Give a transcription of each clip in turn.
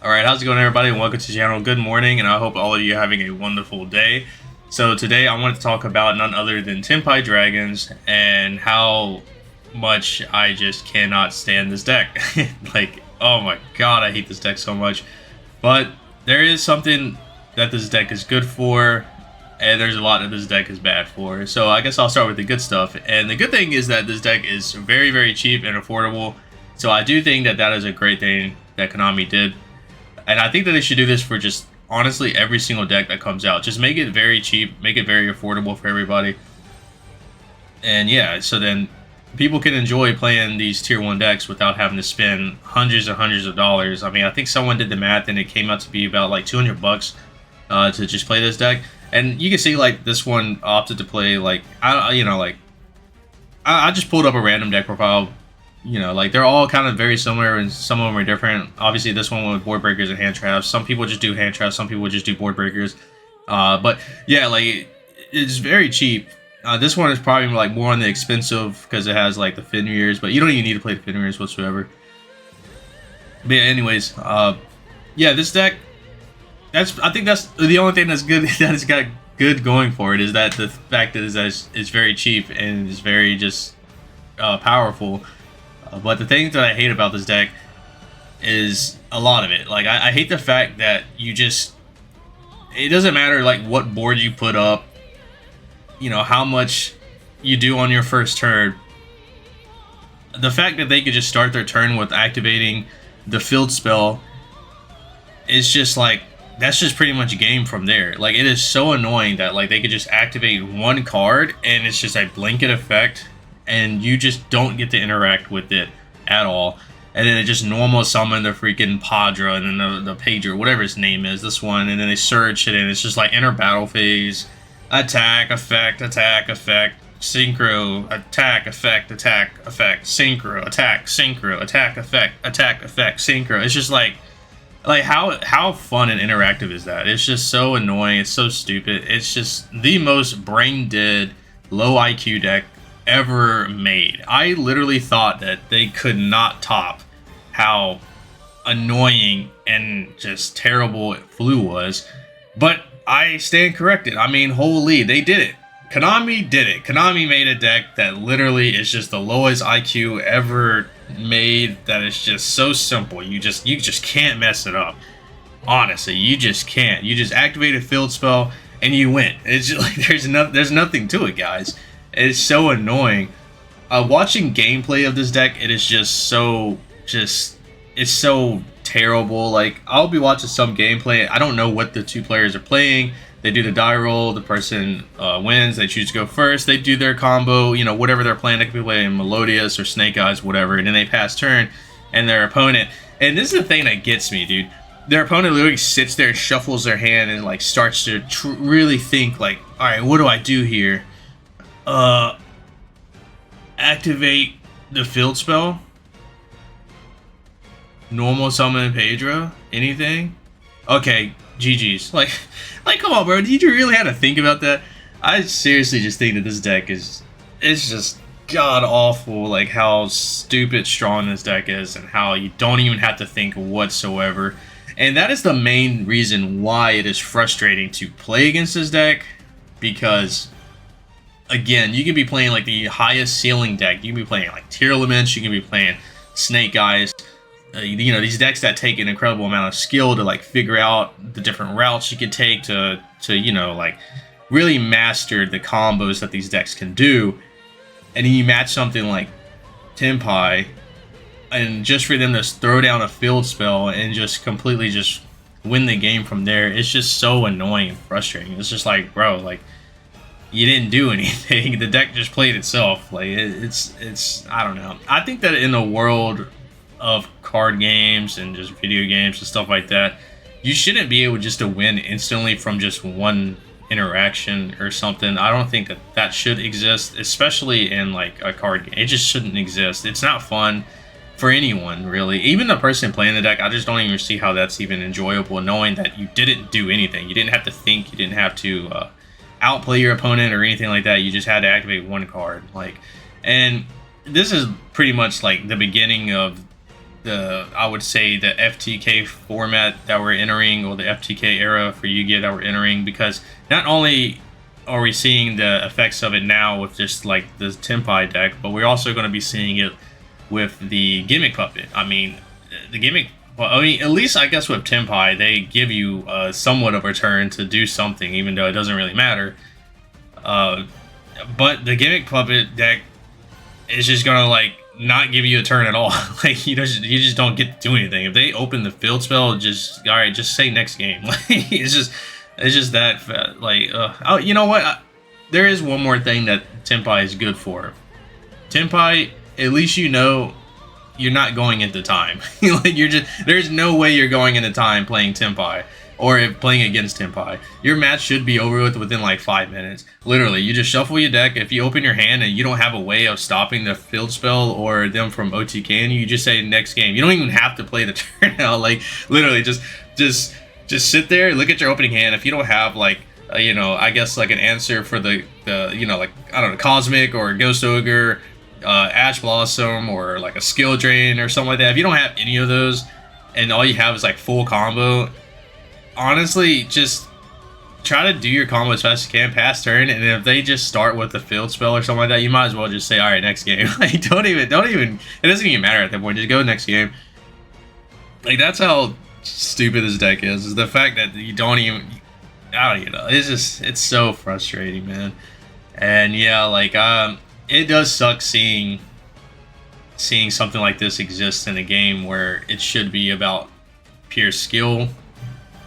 Alright, how's it going everybody, and welcome to the channel. Good morning, and I hope all of you are having a wonderful day. So today I wanted to talk about none other than Tenpai Dragons and how much I just cannot stand this deck. Like, oh my god, I hate this deck so much. But there is something that this deck is good for, and there's a lot that this deck is bad for. So I guess I'll start with the good stuff. And the good thing is that this deck is very, very cheap and affordable. So I do think that that is a great thing that Konami did. And I think that they should do this for just, honestly, every single deck that comes out. Just make it very cheap, make it very affordable for everybody. And yeah, so then people can enjoy playing these tier 1 decks without having to spend hundreds and hundreds of dollars. I mean, I think someone did the math and it came out to be about like 200 bucks to just play this deck. And you can see like this one opted to play like, I just pulled up a random deck profile. You know, like they're all kind of very similar and some of them are different. Obviously, this one with board breakers and hand traps. Some people just do hand traps, some people just do board breakers. But yeah, like it's very cheap. This one is probably like more on the expensive because it has like the Fenrir's, but you don't even need to play the Fenrir's whatsoever. But yeah, anyways, yeah, this deck. I think that's the only thing that's good that it's got good going for it is that the fact that it's very cheap and it's very just powerful. But the thing that I hate about this deck is a lot of it. Like, I hate the fact that you just... It doesn't matter, like, what board you put up, you know, how much you do on your first turn. The fact that they could just start their turn with activating the field spell is just, like, that's just pretty much game from there. Like, it is so annoying that, like, they could just activate one card, and it's just a blanket effect, and you just don't get to interact with it at all. And then it just normal summon the freaking Padra and then the Pager, whatever his name is, this one, and then they search it, and it's just like enter battle phase, attack, effect, synchro, attack, effect, synchro, attack, synchro, attack, effect, synchro. It's just like how fun and interactive is that? It's just so annoying. It's so stupid. It's just the most brain dead, low IQ deck ever made. I literally thought that they could not top how annoying and just terrible Flu was, but I stand corrected. I mean, holy, they did it. Konami did it. Konami made a deck that literally is just the lowest IQ ever made, that is just so simple. You just can't mess it up. Honestly, you just can't. You just activate a field spell and you win. It's just like there's nothing to it, guys. It's so annoying. Watching gameplay of this deck, it is just so it's so terrible. Like, I'll be watching some gameplay. I don't know what the two players are playing. They do the die roll. The person wins. They choose to go first. They do their combo. You know, whatever they're playing. They could be playing Melodious or Snake Eyes, whatever. And then they pass turn, and their opponent. And this is the thing that gets me, dude. Their opponent literally sits there, shuffles their hand, and like starts to really think like, all right, what do I do here? Activate the field spell, normal summon Pedro, anything. Okay, GG's. Like come on, bro. Did you really have to think about that? I seriously just think that this deck it's just god awful. Like how stupid strong this deck is, and how you don't even have to think whatsoever. And that is the main reason why it is frustrating to play against this deck, because again, you can be playing like the highest ceiling deck. You can be playing like tier elements. You can be playing Snake Eyes. You know, these decks that take an incredible amount of skill to like figure out the different routes you can take to you know, like really master the combos that these decks can do. And then you match something like Tenpai, and just for them to throw down a field spell and just completely just win the game from there, it's just so annoying and frustrating. It's just like, bro, like, you didn't do anything. The deck just played itself. Like, it's I don't know. I think that in the world of card games and just video games and stuff like that, you shouldn't be able just to win instantly from just one interaction or something. I don't think that that should exist, especially in like a card game. It just shouldn't exist. It's not fun for anyone, really. Even the person playing the deck, I just don't even see how that's even enjoyable, knowing that you didn't do anything. You didn't have to think. You didn't have to outplay your opponent or anything like that. You just had to activate one card. Like, and this is pretty much like the beginning of I would say the FTK format that we're entering, or the FTK era for Yu-Gi-Oh that we're entering, because not only are we seeing the effects of it now with just like the Tenpai deck, but we're also going to be seeing it with the gimmick puppet. I mean, the gimmick. Well, I mean, at least I guess with Tenpai, they give you somewhat of a turn to do something, even though it doesn't really matter. But the gimmick puppet deck is just gonna like not give you a turn at all. Like you just don't get to do anything. If they open the field spell, just all right, just say next game. Like it's just that like oh, you know what? There is one more thing that Tenpai is good for. Tenpai, at least you know you're not going into time. Like there's no way you're going into time playing Tenpai, or if playing against Tenpai. Your match should be over with within like 5 minutes. Literally, you just shuffle your deck. If you open your hand and you don't have a way of stopping the field spell or them from OTKing, you just say next game. You don't even have to play the turn out. Like literally, just sit there, look at your opening hand. If you don't have like you know, I guess like an answer for the you know, like I don't know, Cosmic or Ghost Ogre, Ash Blossom, or like a Skill Drain or something like that. If you don't have any of those, and all you have is like full combo, honestly, just try to do your combo as fast as you can, pass turn, and if they just start with the field spell or something like that, you might as well just say, all right, next game. Like, don't even, it doesn't even matter at that point. Just go next game. Like, that's how stupid this deck is the fact that you don't even, I don't even know. It's so frustrating, man. And yeah, like, it does suck seeing something like this exist in a game where it should be about pure skill.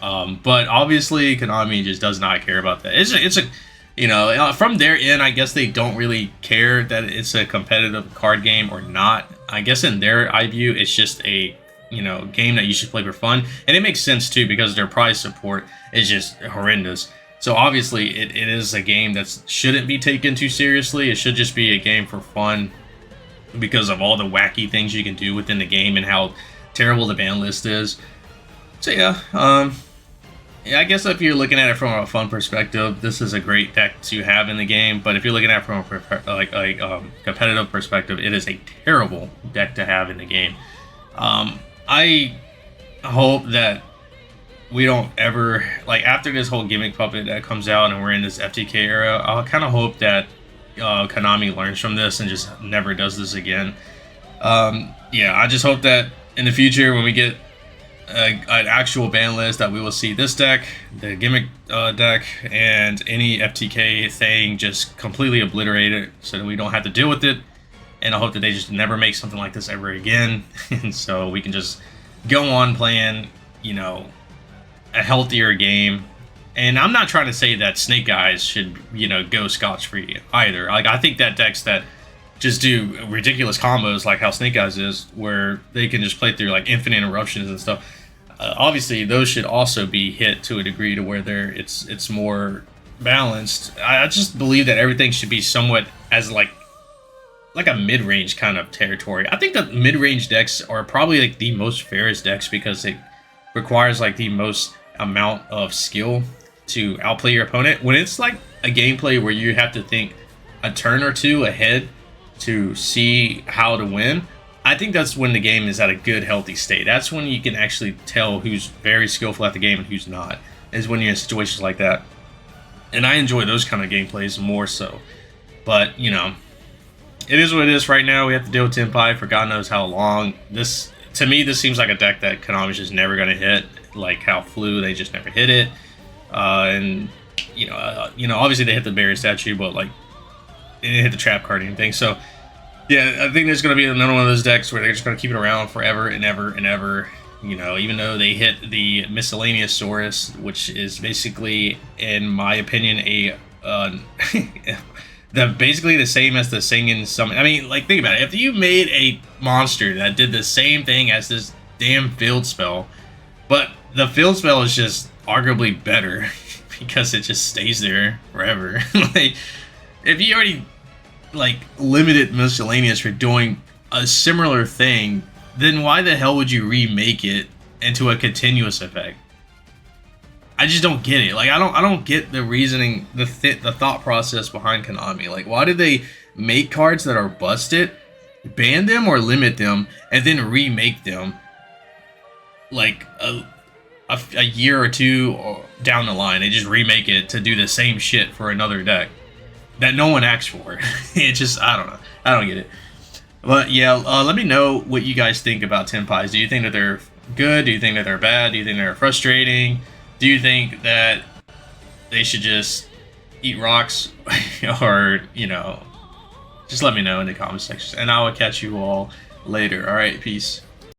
But obviously Konami just does not care about that. It's a, you know, from their end, I guess they don't really care that it's a competitive card game or not. I guess in their eye view, it's just a, you know, game that you should play for fun. And it makes sense too, because their prize support is just horrendous. So obviously it is a game that shouldn't be taken too seriously. It should just be a game for fun because of all the wacky things you can do within the game and how terrible the ban list is. So yeah, yeah, I guess if you're looking at it from a fun perspective, this is a great deck to have in the game. But if you're looking at it from a competitive perspective, it is a terrible deck to have in the game. I hope that we don't ever, like, after this whole gimmick puppet that comes out and we're in this FTK era, I kind of hope that Konami learns from this and just never does this again. Yeah, I just hope that in the future when we get an actual ban list, that we will see this deck, the gimmick deck, and any FTK thing just completely obliterated so that we don't have to deal with it. And I hope that they just never make something like this ever again. And so we can just go on playing, you know, a healthier game. And I'm not trying to say that Snake Eyes should, you know, go scotch-free either. Like, I think that decks that just do ridiculous combos like how Snake Eyes is, where they can just play through like infinite eruptions and stuff. Obviously, those should also be hit to a degree to where it's more balanced. I just believe that everything should be somewhat as like a mid-range kind of territory. I think that mid-range decks are probably like the most fairest decks because it requires like the most amount of skill to outplay your opponent. When it's like a gameplay where you have to think a turn or two ahead to see how to win, I think that's when the game is at a good, healthy state. That's when you can actually tell who's very skillful at the game and who's not, is when you're in situations like that. And I enjoy those kind of gameplays more so. But, you know, it is what it is right now. We have to deal with Tenpai for God knows how long. This, to me, this seems like a deck that Konami's just never going to hit. Like how Flu, they just never hit it. And, you know, obviously they hit the barrier statue, but like, they didn't hit the trap card or anything. So, yeah, I think there's going to be another one of those decks where they're just going to keep it around forever and ever and ever. You know, even though they hit the Miscellaneous Saurus, which is basically, in my opinion, basically the same as the Singing Summon. I mean, like, think about it. If you made a monster that did the same thing as this damn field spell, but the field spell is just arguably better because it just stays there forever. Like, if you already like limited Miscellaneous for doing a similar thing, then why the hell would you remake it into a continuous effect? I just don't get it. Like, I don't get the reasoning, the thought process behind Konami. Like, why did they make cards that are busted ban them or limit them, and then remake them like a year or two down the line. They just remake it to do the same shit for another deck that no one asked for. It just, I don't know. I don't get it. But yeah, let me know what you guys think about Tenpais. Do you think that they're good? Do you think that they're bad? Do you think they're frustrating? Do you think that they should just eat rocks? Or, you know, just let me know in the comment section. And I will catch you all later. Alright, peace.